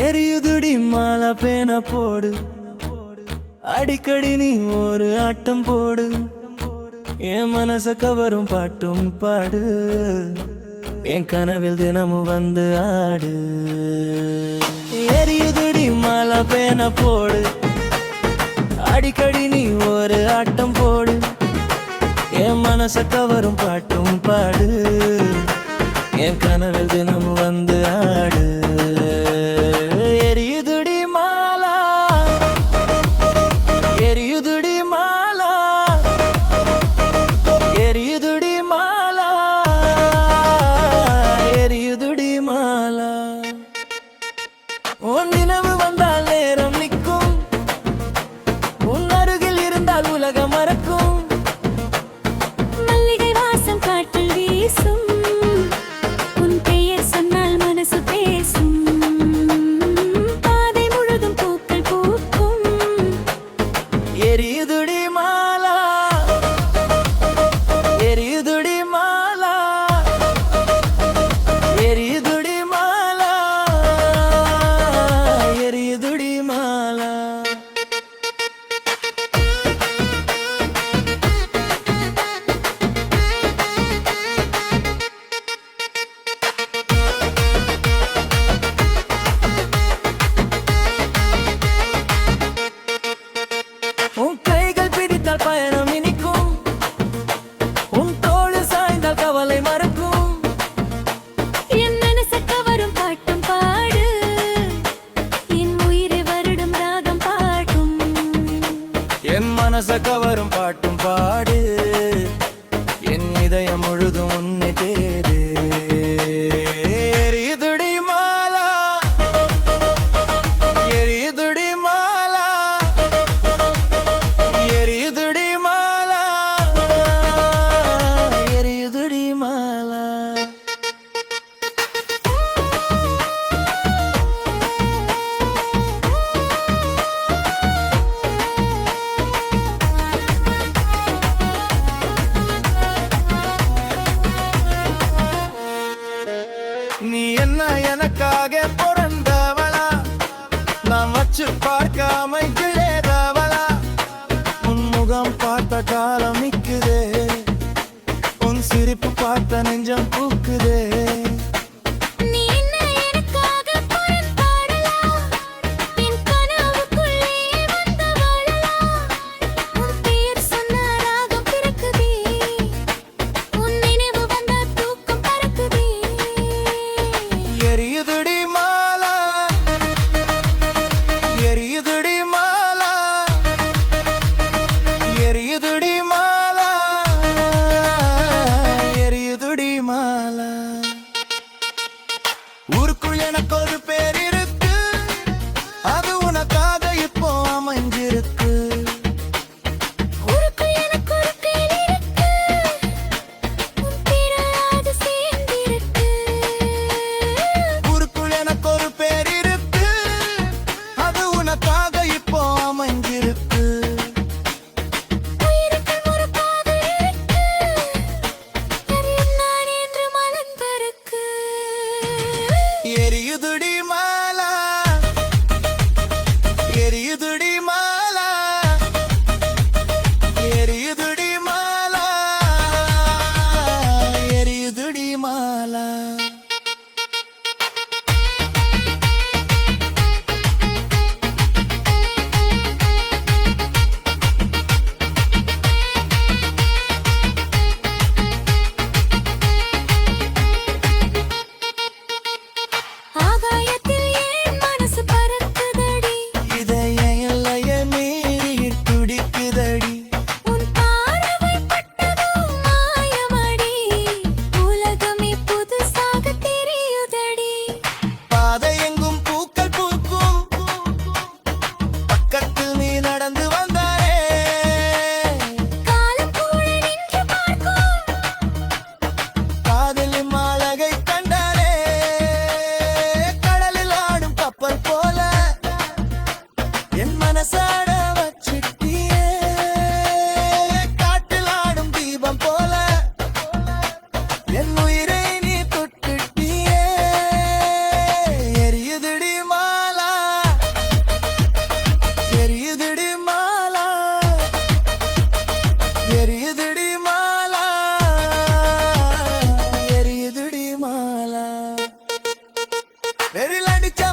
எரியுதுடி மாலை பேன போடு, அடிக்கடி நீ ஒரு ஆட்டம் போடு, என் மனச கவரும் பாட்டும் பாடு, என் கனவில் தினமும் வந்து ஆடு. எரியுதுடி மாலை பேன போடு, அடிக்கடி நீ ஒரு ஆட்டம் போடு, என் மனச கவரும் பாட்டும் பாடு, என் கனவில் தினமும் வந்து ஆடு. எரியுதுடி மாலா, எரியுதுடி மாலா, எரியுதுடி மாலா, எரியுதுடி மாலா. உன் நினைவு வந்தால் நேரம் நிற்கும், உன் அருகில் இருந்தால் உலகம் மறக்கும். மல்லிகை வாசம் காற்றில் வீசும், உன் பெயர் சொன்னால் மனசு பேசும். பாதை முழுதும் பூக்கள் பூக்கும். எரியுதுடி மாலா, எரியுதுடி மாலா, எரியுதுடி மாலா, எரியுதுடி மாலா. உன் கைகள் பிடித்தால் பயணம் இனிக்கும், உன் தோள் சாய்ந்தால் கவலை மறக்கும். என் மனசை கவரும் பாட்டும் பாடு, என் உயிரை வருடும் ராகம் பாடும். என் மனச கவரும் பாட்டும் பாடு, என் இதயம் முழுதும் உன்னை தேடு. எரியுதுடி மாலா, எரியுதுடி மாலா, எரியுதுடி மாலா, எரியுதுடி மாலா. நீ என்ன எனக்காக பிறந்தவளா, நான் வச்சு பார்க்காம கிழேதவளா. உன் முகம் பார்த்த காலம் நிக்குதே, உன் சிரிப்பு பார்த்த நெஞ்சம் பூக்குதே. நீ என்ன எனக்காக புறப்பாடலா, என் கனவுக்குள்ளே வந்து வாழலாம். உன் பெயர் சொன்ன ராகம் பிறக்குதே, உன் நினைவு வந்த தூக்கம் பறக்குதே. எரியுதுடி மாலா, எரியுதுடி மாலா, எரியுதுடி மாலா, எரியுதுடி மாலா. ஊருக்குள் எனக்கு ஒரு பேர் இருக்கு, அது உனக்காக இப்போ அமைஞ்சிருக்கு. ஊருக்குள் எனக்கு ஒரு பேர் இருக்கு, உன் பேரால் அது சேர்ந்திருக்கு. ஊருக்குள் எனக்கு ஒரு பேர் இருக்கு, அது உனக்காக இப்போ அமைஞ்சிருக்கு. உயிருக்குள் ஒரு பாதை இருக்கு, எரியும் நான் என்று மலர்ந்திருக்கு. எரியுதுடி மாலா, எரியுதுடி மாலா, எரியுதுடி மாலா, எரியுதுடி மாலா. ஆகாயத்தில் வெறிலடிச்ச